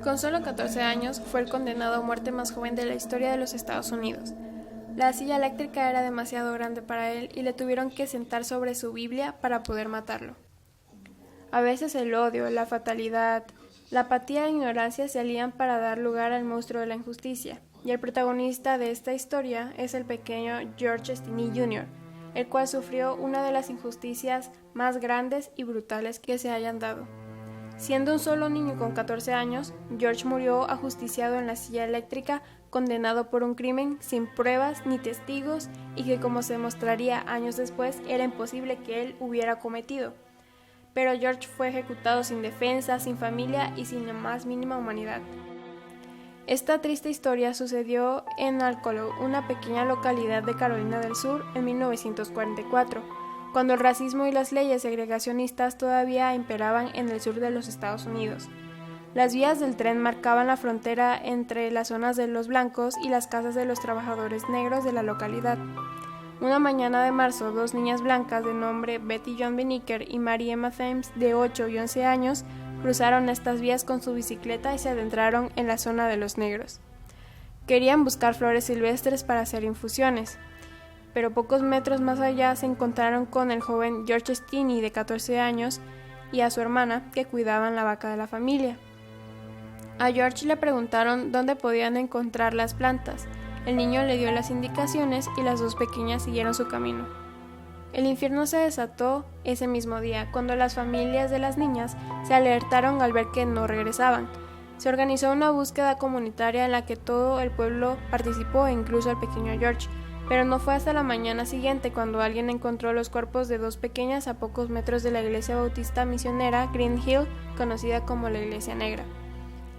Con solo 14 años, fue el condenado a muerte más joven de la historia de los Estados Unidos. La silla eléctrica era demasiado grande para él y le tuvieron que sentar sobre su Biblia para poder matarlo. A veces el odio, la fatalidad, la apatía e ignorancia se alían para dar lugar al monstruo de la injusticia, y el protagonista de esta historia es el pequeño George Stinney Jr., el cual sufrió una de las injusticias más grandes y brutales que se hayan dado. Siendo un solo niño con 14 años, George murió ajusticiado en la silla eléctrica, condenado por un crimen sin pruebas ni testigos y que, como se demostraría años después, era imposible que él hubiera cometido. Pero George fue ejecutado sin defensa, sin familia y sin la más mínima humanidad. Esta triste historia sucedió en Alcolo, una pequeña localidad de Carolina del Sur, en 1944, cuando el racismo y las leyes segregacionistas todavía imperaban en el sur de los Estados Unidos. Las vías del tren marcaban la frontera entre las zonas de los blancos y las casas de los trabajadores negros de la localidad. Una mañana de marzo, dos niñas blancas de nombre Betty John Beniker y Mary Emma Thames, de 8 y 11 años, cruzaron estas vías con su bicicleta y se adentraron en la zona de los negros. Querían buscar flores silvestres para hacer infusiones, pero pocos metros más allá se encontraron con el joven George Stinney, de 14 años, y a su hermana, que cuidaban la vaca de la familia. A George le preguntaron dónde podían encontrar las plantas. El niño le dio las indicaciones y las dos pequeñas siguieron su camino. El infierno se desató ese mismo día, cuando las familias de las niñas se alertaron al ver que no regresaban. Se organizó una búsqueda comunitaria en la que todo el pueblo participó, incluso el pequeño George, pero no fue hasta la mañana siguiente cuando alguien encontró los cuerpos de dos pequeñas a pocos metros de la iglesia bautista misionera Green Hill, conocida como la Iglesia Negra.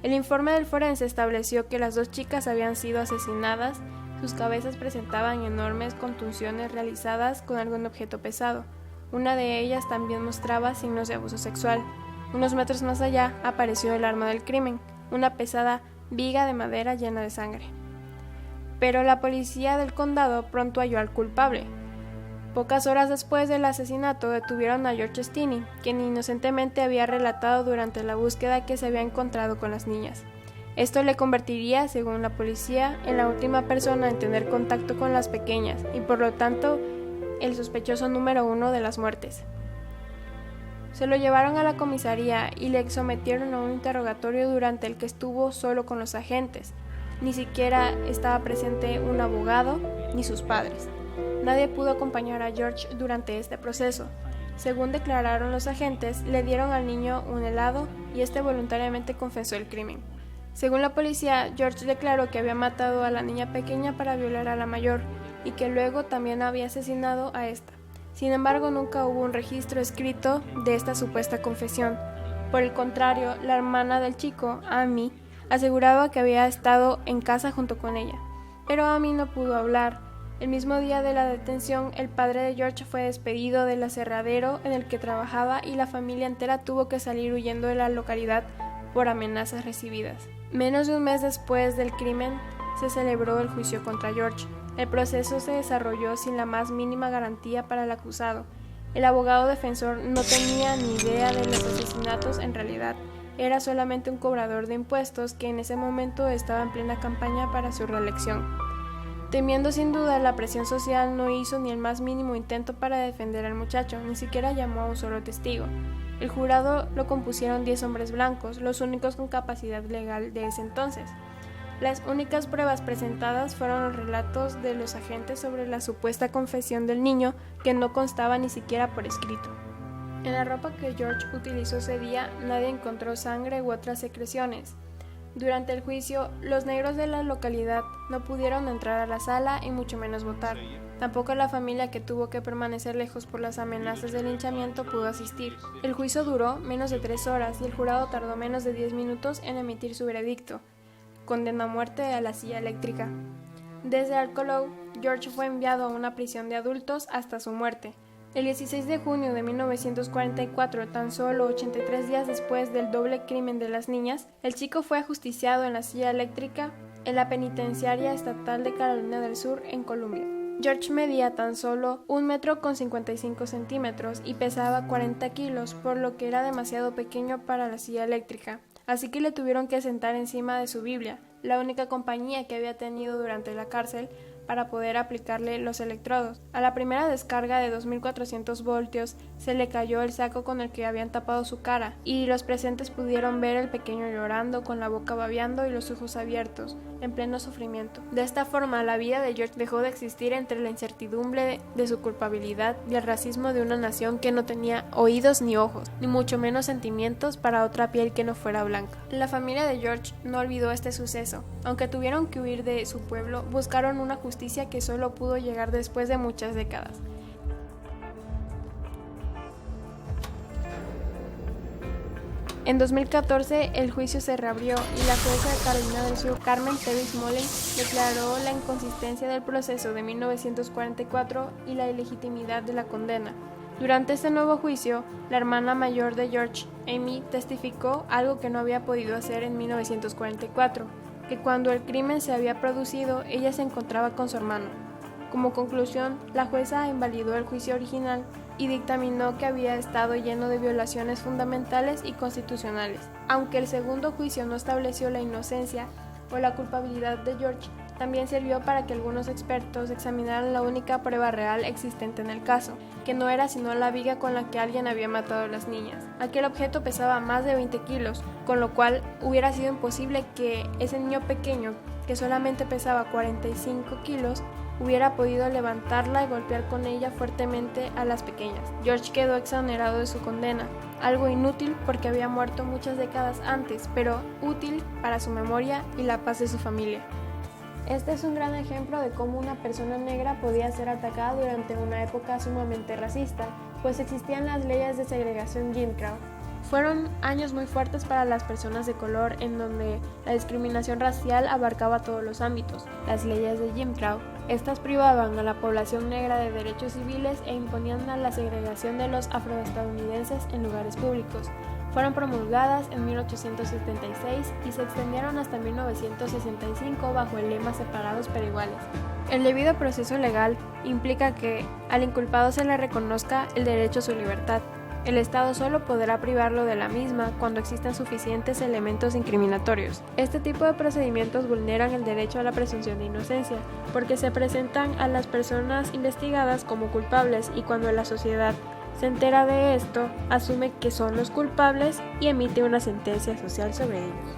El informe del forense estableció que las dos chicas habían sido asesinadas. Sus cabezas presentaban enormes contusiones realizadas con algún objeto pesado. Una de ellas también mostraba signos de abuso sexual. Unos metros más allá apareció el arma del crimen, una pesada viga de madera llena de sangre. Pero la policía del condado pronto halló al culpable. Pocas horas después del asesinato detuvieron a George Stinney, quien inocentemente había relatado durante la búsqueda que se había encontrado con las niñas. Esto le convertiría, según la policía, en la última persona en tener contacto con las pequeñas y, por lo tanto, el sospechoso número 1 de las muertes. Se lo llevaron a la comisaría y le sometieron a un interrogatorio durante el que estuvo solo con los agentes. Ni siquiera estaba presente un abogado ni sus padres. Nadie pudo acompañar a George durante este proceso. Según declararon los agentes, le dieron al niño un helado y este voluntariamente confesó el crimen. Según la policía, George declaró que había matado a la niña pequeña para violar a la mayor y que luego también había asesinado a esta. Sin embargo, nunca hubo un registro escrito de esta supuesta confesión. Por el contrario, la hermana del chico, Amy, aseguraba que había estado en casa junto con ella. Pero Amy no pudo hablar. El mismo día de la detención, el padre de George fue despedido del aserradero en el que trabajaba y la familia entera tuvo que salir huyendo de la localidad por amenazas recibidas. Menos de un mes después del crimen, se celebró el juicio contra George. El proceso se desarrolló sin la más mínima garantía para el acusado. El abogado defensor no tenía ni idea de los asesinatos en realidad. Era solamente un cobrador de impuestos que en ese momento estaba en plena campaña para su reelección. Temiendo sin duda la presión social, no hizo ni el más mínimo intento para defender al muchacho, ni siquiera llamó a un solo testigo. El jurado lo compusieron 10 hombres blancos, los únicos con capacidad legal de ese entonces. Las únicas pruebas presentadas fueron los relatos de los agentes sobre la supuesta confesión del niño, que no constaba ni siquiera por escrito. En la ropa que George utilizó ese día, nadie encontró sangre u otras secreciones. Durante el juicio, los negros de la localidad no pudieron entrar a la sala y mucho menos votar. Tampoco la familia, que tuvo que permanecer lejos por las amenazas de linchamiento, pudo asistir. El juicio duró menos de 3 horas y el jurado tardó menos de 10 minutos en emitir su veredicto: condena a muerte a la silla eléctrica. Desde Alcolo, George fue enviado a una prisión de adultos hasta su muerte. El 16 de junio de 1944, tan solo 83 días después del doble crimen de las niñas, el chico fue ajusticiado en la silla eléctrica en la penitenciaria estatal de Carolina del Sur, en Columbia. George medía tan solo 1,55 metros y pesaba 40 kilos, por lo que era demasiado pequeño para la silla eléctrica. así que le tuvieron que sentar encima de su Biblia, la única compañía que había tenido durante la cárcel, para poder aplicarle los electrodos. A la primera descarga de 2400 voltios se le cayó el saco con el que habían tapado su cara, y los presentes pudieron ver al pequeño llorando, con la boca babeando y los ojos abiertos, en pleno sufrimiento. De esta forma, la vida de George dejó de existir entre la incertidumbre de su culpabilidad y el racismo de una nación que no tenía oídos ni ojos, ni mucho menos sentimientos para otra piel que no fuera blanca. La familia de George no olvidó este suceso. Aunque tuvieron que huir de su pueblo, buscaron una justicia que solo pudo llegar después de muchas décadas. En 2014, el juicio se reabrió y la jueza de Carolina del Sur, Carmen Terry Smolin, declaró la inconsistencia del proceso de 1944 y la ilegitimidad de la condena. Durante este nuevo juicio, la hermana mayor de George, Amy, testificó algo que no había podido hacer en 1944, que cuando el crimen se había producido, ella se encontraba con su hermano. Como conclusión, la jueza invalidó el juicio original y dictaminó que había estado lleno de violaciones fundamentales y constitucionales. Aunque el segundo juicio no estableció la inocencia o la culpabilidad de George, también sirvió para que algunos expertos examinaran la única prueba real existente en el caso, que no era sino la viga con la que alguien había matado a las niñas. Aquel objeto pesaba más de 20 kilos, con lo cual hubiera sido imposible que ese niño pequeño, que solamente pesaba 45 kilos, hubiera podido levantarla y golpear con ella fuertemente a las pequeñas. George quedó exonerado de su condena, algo inútil porque había muerto muchas décadas antes, pero útil para su memoria y la paz de su familia. Este es un gran ejemplo de cómo una persona negra podía ser atacada durante una época sumamente racista, pues existían las leyes de segregación Jim Crow. Fueron años muy fuertes para las personas de color, en donde la discriminación racial abarcaba todos los ámbitos. Las leyes de Jim Crow, estas privaban a la población negra de derechos civiles e imponían la segregación de los afroestadounidenses en lugares públicos. Fueron promulgadas en 1876 y se extendieron hasta 1965 bajo el lema separados pero iguales. El debido proceso legal implica que al inculpado se le reconozca el derecho a su libertad. El Estado solo podrá privarlo de la misma cuando existan suficientes elementos incriminatorios. Este tipo de procedimientos vulneran el derecho a la presunción de inocencia, porque se presentan a las personas investigadas como culpables y cuando la sociedad se entera de esto, asume que son los culpables y emite una sentencia social sobre ellos.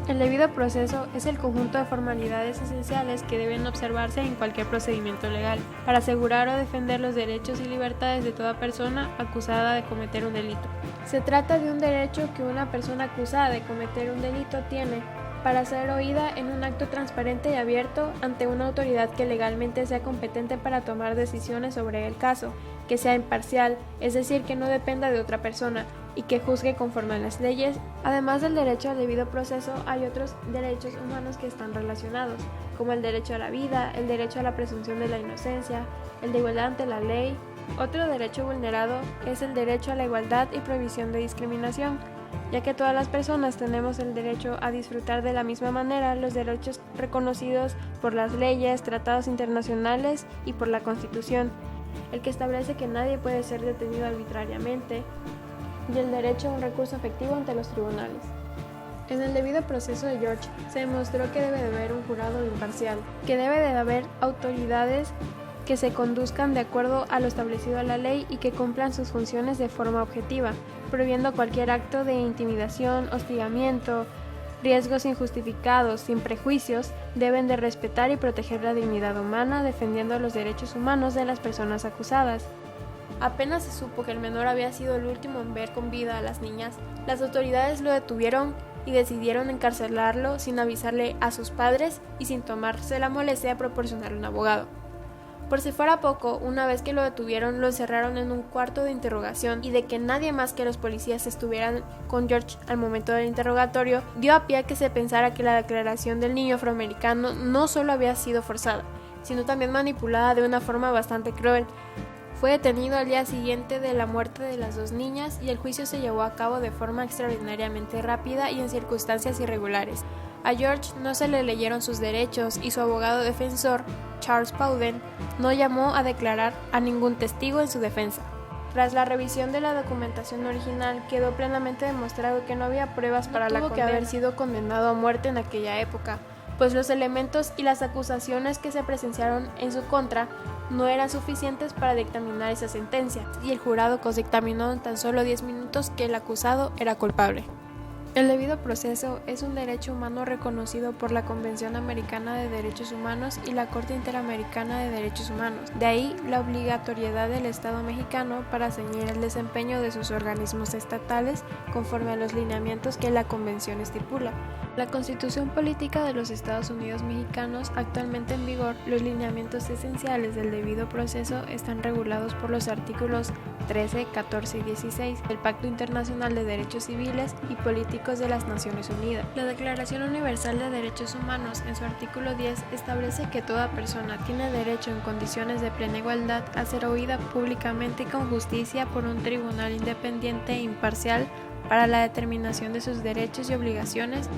El debido proceso es el conjunto de formalidades esenciales que deben observarse en cualquier procedimiento legal para asegurar o defender los derechos y libertades de toda persona acusada de cometer un delito. Se trata de un derecho que una persona acusada de cometer un delito tiene para ser oída en un acto transparente y abierto ante una autoridad que legalmente sea competente para tomar decisiones sobre el caso, que sea imparcial, es decir, que no dependa de otra persona y que juzgue conforme a las leyes. Además del derecho al debido proceso, hay otros derechos humanos que están relacionados, como el derecho a la vida, el derecho a la presunción de la inocencia, el de igualdad ante la ley. Otro derecho vulnerado es el derecho a la igualdad y prohibición de discriminación, ya que todas las personas tenemos el derecho a disfrutar de la misma manera los derechos reconocidos por las leyes, tratados internacionales y por la Constitución, el que establece que nadie puede ser detenido arbitrariamente, y el derecho a un recurso efectivo ante los tribunales. En el debido proceso de George se demostró que debe de haber un jurado imparcial, que debe de haber autoridades que se conduzcan de acuerdo a lo establecido en la ley y que cumplan sus funciones de forma objetiva, prohibiendo cualquier acto de intimidación, hostigamiento, riesgos injustificados, sin prejuicios. Deben de respetar y proteger la dignidad humana, defendiendo los derechos humanos de las personas acusadas. Apenas se supo que el menor había sido el último en ver con vida a las niñas, las autoridades lo detuvieron y decidieron encarcelarlo sin avisarle a sus padres y sin tomarse la molestia de proporcionarle un abogado. Por si fuera poco, una vez que lo detuvieron, lo encerraron en un cuarto de interrogación y de que nadie más que los policías estuvieran con George al momento del interrogatorio, dio a pie a que se pensara que la declaración del niño afroamericano no solo había sido forzada, sino también manipulada de una forma bastante cruel. Fue detenido al día siguiente de la muerte de las dos niñas y el juicio se llevó a cabo de forma extraordinariamente rápida y en circunstancias irregulares. A George no se le leyeron sus derechos y su abogado defensor, Charles Bowden, no llamó a declarar a ningún testigo en su defensa. Tras la revisión de la documentación original, quedó plenamente demostrado que no había pruebas para la condena. Tuvo que haber sido condenado a muerte en aquella época, pues los elementos y las acusaciones que se presenciaron en su contra no eran suficientes para dictaminar esa sentencia, y el jurado dictaminó en tan solo 10 minutos que el acusado era culpable. El debido proceso es un derecho humano reconocido por la Convención Americana de Derechos Humanos y la Corte Interamericana de Derechos Humanos. De ahí la obligatoriedad del Estado mexicano para ceñir el desempeño de sus organismos estatales conforme a los lineamientos que la Convención estipula. La Constitución Política de los Estados Unidos Mexicanos, actualmente en vigor, los lineamientos esenciales del debido proceso están regulados por los artículos 13, 14 y 16 del Pacto Internacional de Derechos Civiles y Políticos de las Naciones Unidas. La Declaración Universal de Derechos Humanos, en su artículo 10, establece que toda persona tiene derecho en condiciones de plena igualdad a ser oída públicamente y con justicia por un tribunal independiente e imparcial para la determinación de sus derechos y obligaciones.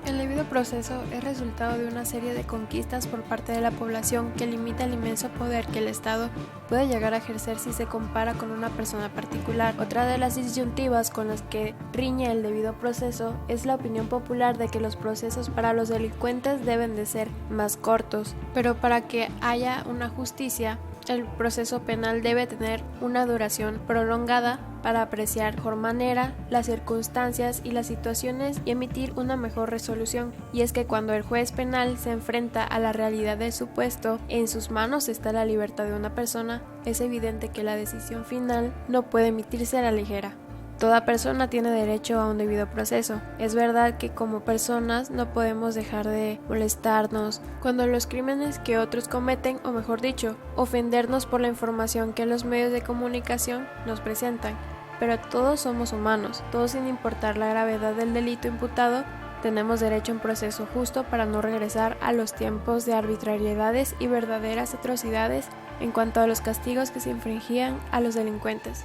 El debido proceso es resultado de una serie de conquistas por parte de la población que limita el inmenso poder que el Estado puede llegar a ejercer si se compara con una persona particular. Otra de las disyuntivas con las que riñe el debido proceso es la opinión popular de que los procesos para los delincuentes deben de ser más cortos, pero para que haya una justicia, el proceso penal debe tener una duración prolongada para apreciar de mejor manera las circunstancias y las situaciones y emitir una mejor resolución. Y es que cuando el juez penal se enfrenta a la realidad del supuesto, en sus manos está la libertad de una persona, es evidente que la decisión final no puede emitirse a la ligera. Toda persona tiene derecho a un debido proceso. Es verdad que como personas no podemos dejar de molestarnos cuando los crímenes que otros cometen, o mejor dicho, ofendernos por la información que los medios de comunicación nos presentan. Pero todos somos humanos, todos sin importar la gravedad del delito imputado, tenemos derecho a un proceso justo para no regresar a los tiempos de arbitrariedades y verdaderas atrocidades en cuanto a los castigos que se infringían a los delincuentes.